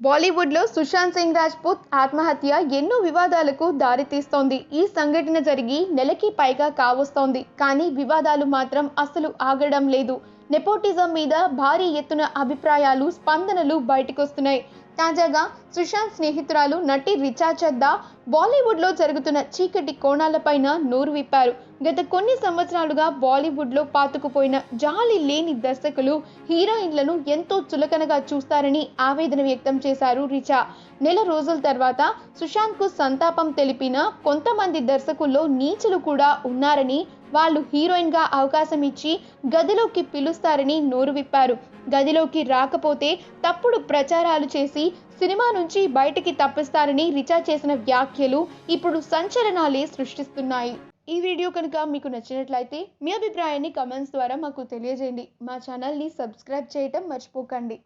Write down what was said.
బాలీవుడ్లో సుశాంత్ సింగ్ రాజ్పూత్ ఆత్మహత్య ఎన్నో వివాదాలకు దారితీస్తోంది. ఈ సంఘటన జరిగి నెలకి పైగా కావస్తోంది. కానీ వివాదాలు మాత్రం అసలు ఆగడం లేదు. నెపోటిజం మీద భారీ ఎత్తున అభిప్రాయాలు, స్పందనలు బయటకొస్తున్నాయి. తాజాగా సుశాంత్ స్నేహితురాలు నటి రిచా చద్దా బాలీవుడ్లో జరుగుతున్న చీకటి కోణాలపైన నోరు విప్పారు. గత కొన్ని సంవత్సరాలుగా బాలీవుడ్లో పాతుకుపోయిన జాలి లేని దర్శకులు హీరోయిన్లను ఎంతో చులకనగా చూస్తారని ఆవేదన వ్యక్తం చేశారు రిచా. నెల రోజుల తర్వాత సుశాంత్కు సంతాపం తెలిపిన కొంతమంది దర్శకుల్లో నీచులు కూడా ఉన్నారని, వాళ్ళు హీరోయిన్గా అవకాశం ఇచ్చి గదిలోకి పిలుస్తారని నోరు విప్పారు. గదిలోకి రాకపోతే తప్పుడు ప్రచారాలు చేసి సినిమా నుంచి బయటికి తప్పిస్తారని రిచా చేసిన వ్యాఖ్యలు ఇప్పుడు సంచలనాలే సృష్టిస్తున్నాయి. ఈ వీడియో కనుక మీకు నచ్చినట్లయితే మీ అభిప్రాయాన్ని కమెంట్స్ ద్వారా మాకు తెలియజేయండి. మా ఛానల్ని సబ్స్క్రైబ్ చేయటం మర్చిపోకండి.